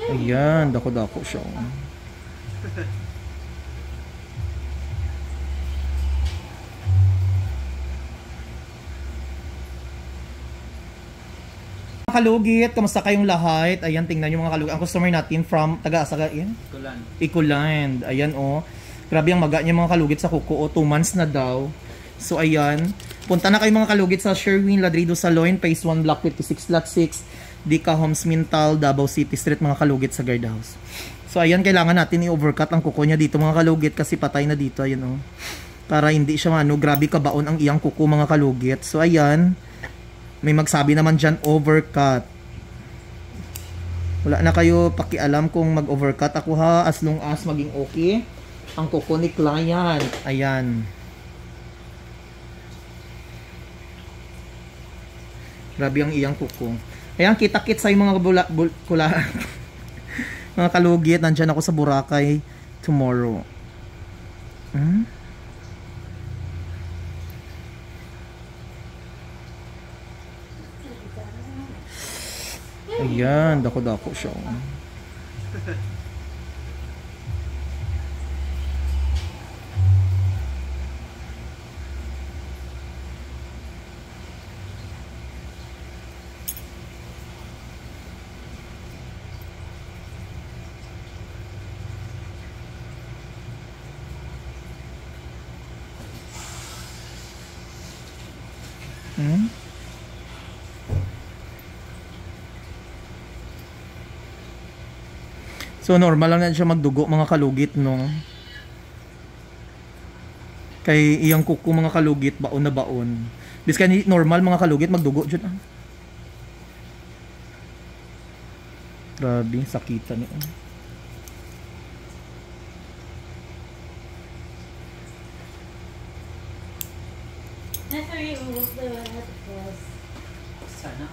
Ayan, dako-dako siya. Kalugit, kamusta kayong lahat? Ayan, tingnan nyo mga kalugit. Ang customer natin from taga-asaga, Ecoland. Ayan, oh. Grabe ang maga niya mga kalugit sa kuko. 2 months na daw. So, ayan. Punta na kayo mga kalugit sa Sherwin Ladrido Saloon, Phase 1, Block 56, Lot 6, Dica Homes, Mintal, Davao City Street, mga kalugit sa guard house. So, ayan, kailangan natin i-overcut ang kuko niya dito mga kalugit kasi patay na dito. Ayan, oh. Para hindi siya, grabe kabaon ang iyang kuko mga kalugit. So, ayan. May magsabi naman dyan, overcut. Wala na kayo pakialam kung mag-overcut ako ha, as long as maging okay ang kuko ni client. Ayan. Grabe ang iyang kuko. Ayan, kita-kit sa mga mga kalugit. Nandyan ako sa Boracay tomorrow. Ayan, dako-dako siya. So normal lang na siya magdugo mga kalugit, no? Kay iyang kuko mga kalugit, baon na baon. Biska ni normal mga kalugit magdugo jud. Grabe, sakitan niya. Sana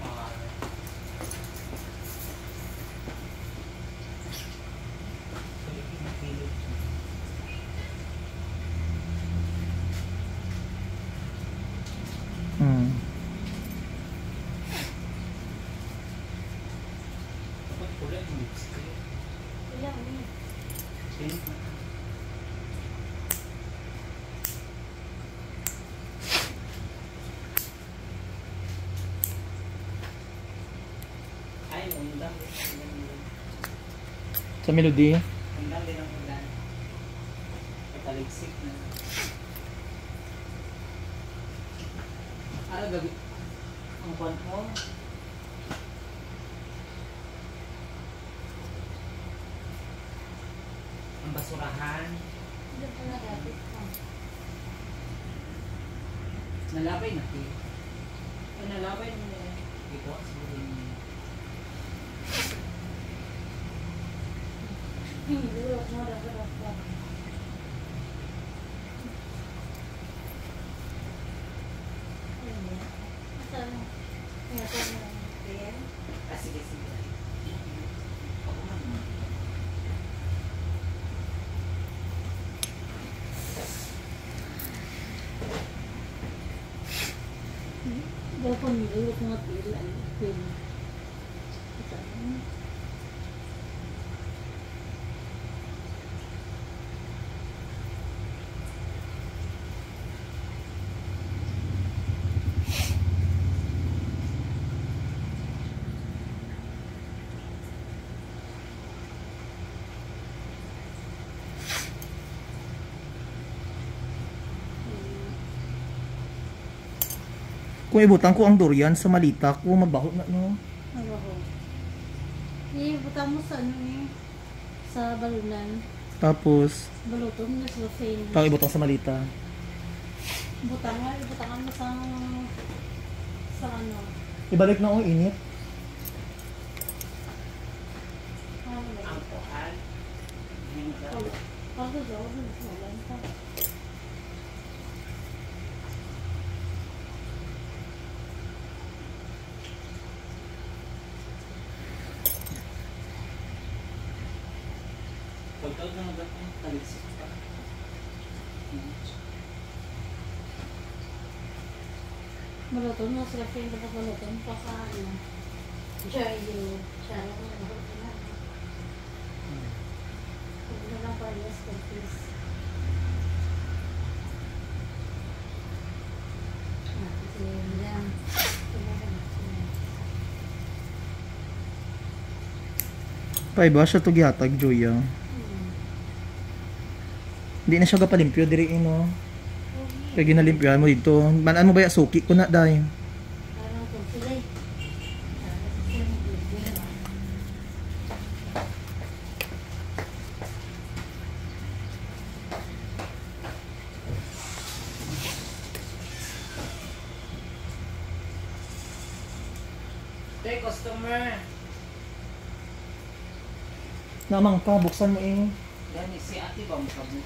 sa melody. Undang din ang ulan. Kataligsik na. Ano gabi? Ang kwan mo? Ang basurahan. Nalabay na kayo. Ay, nalabay na dito. Siguro yung sige. Dapat nilulok mga pila. Kung ibutang ko ang durian sa malita ko, mabaho na, no? Mabaho. Ibutang mo sa ano eh, sa balunan. Tapos, Baluton na sa fan. pag ibutang sa malita. Ibutangan mo sa ano. Ibalik na ang init. Ang kuhan. Pag daw, wala pa. Pagkag na magandang taligsik pa. Baluton mo sa fan, dapat baluton pa sa ano. Joy you. Siya lang ang mahal ka na. Huwag mo lang parehas kung please. Kasi yan. Pay ba siya to gihatag Joya? Hindi na siya gapalimpyo diri no. Kaya ginalimpyohan mo dito. Manan mo ba ya suki ko na dai. Parang kung sila eh. Hey, customer. Namang ka buksan mo eh. Gani si ate ba makabu?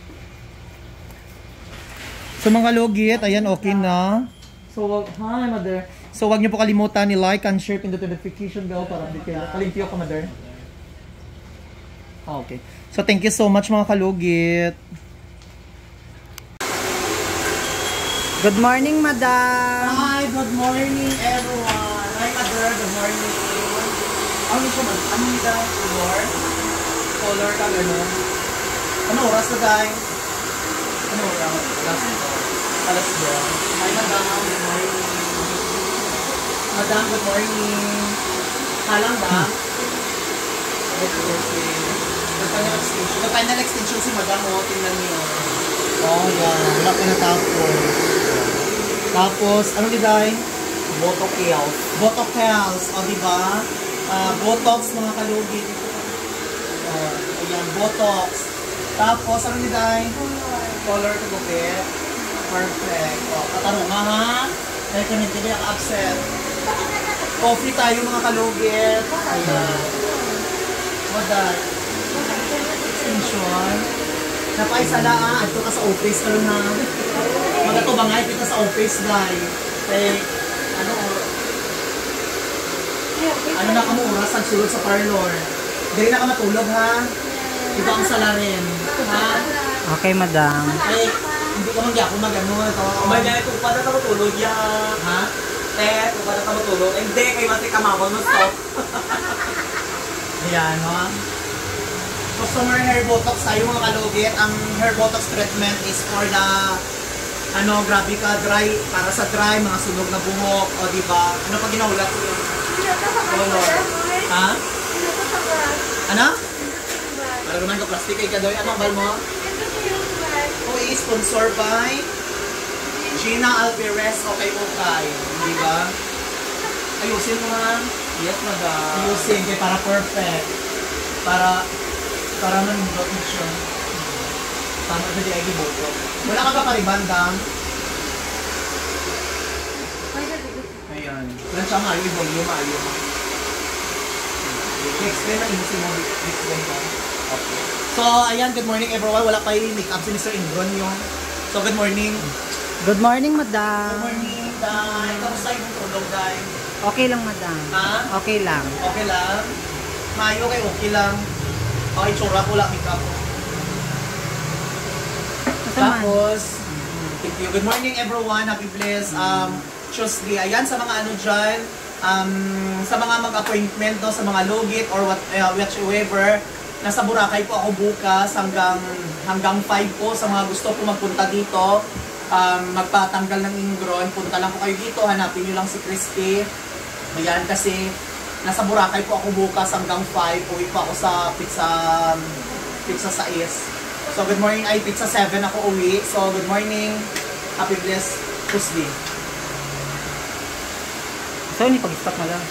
Sa mga lugit, ayan okay na. So hi mother. So wag niyo po kalimutan ni like and share pindot notification bell para di kayo kalimpyo ka mother. Ah, okay. So thank you so much mga kalugit. Good morning, madam. Hi, good morning everyone. Hi mother, good morning. Ano siya man? Ano nila? Color ka gano'n? Ano oras na dahil? Ano oras? Alas 2. Hi madam, good morning. Madam, good morning. Halang ba? Okay. Nag-final extension si madam o, tingnan niyo. Oh, yan. Wala ka natapos. Tapos, ano diday? Botokiel. Botox, o diba? Botox mga kalugit. Ayan, Botox. Tapos, ano diday? Color to gupit. Perfect. O, katanong nga ha? Dahil kami hindi naka-absent. Coffee tayo mga kalugit. Ayan. Maday. Extension. Napaisala ato ka sa office ka rin ha. Magato bangay kita sa office guy. Eh, ano na kamo oras ang sulod sa parlor. Dili na ka matulog ha. Ito ang salarin. Ha? Okay, madam. Ay, hindi ka mangya ako mag-ano ito. Kumanya, kung paano ka matulog yan? Ha? Te, kung paano ka matulog? Hindi, kay Mati Kamamon mo stop. Ayan ha. Customer hair botox tayo mga kalugit. Ang hair botox treatment is for the grabe ka dry, para sa dry, mga sunog na buhok, o diba? Ano pa ginaulat ko yun? Color. Ha? Ano? Para naman ka plastic ay kadoy. Ano ang bal mo? O sponsor by Gina Alvarez, okay. Diba? Ayusin mo ha? Yes, madam. Ayusin kaya para perfect. Para manindot mo siya. Tama na di ay giboto. Wala ka pa paribandang. Ayan. Wala siya maayo, volume maayo. I-explain na inusin mo. I-explain mo. Okay. So, ayan, good morning everyone. Wala pa yung make-up si Mr. Ingron yun. So, good morning. Good morning, Good madam. morning, Day. Kamusta yung tulog, Day? Okay lang, madam. Ha? Okay lang. Okay lang? Mayo kay okay lang. Okay, tsura ko lang make-up ko. Tapos, thank you. Good morning everyone. Happy blessed Tuesday. Ayan, sa mga ano dyan, sa mga mag-appointment, no, sa mga logit or whatsoever, nasa Boracay po ako bukas hanggang 5 po sa mga gusto po magpunta dito. Magpatanggal ng ingron, punta lang po kayo dito, hanapin nyo lang si Christy. Ayan, kasi nasa Boracay po ako bukas hanggang 5. Uwi po ako sa pizza 6. So, good morning. Ay, pizza 7 ako uwi. So, good morning. Happy blessed Tuesday. So, ni pag-stop na lang.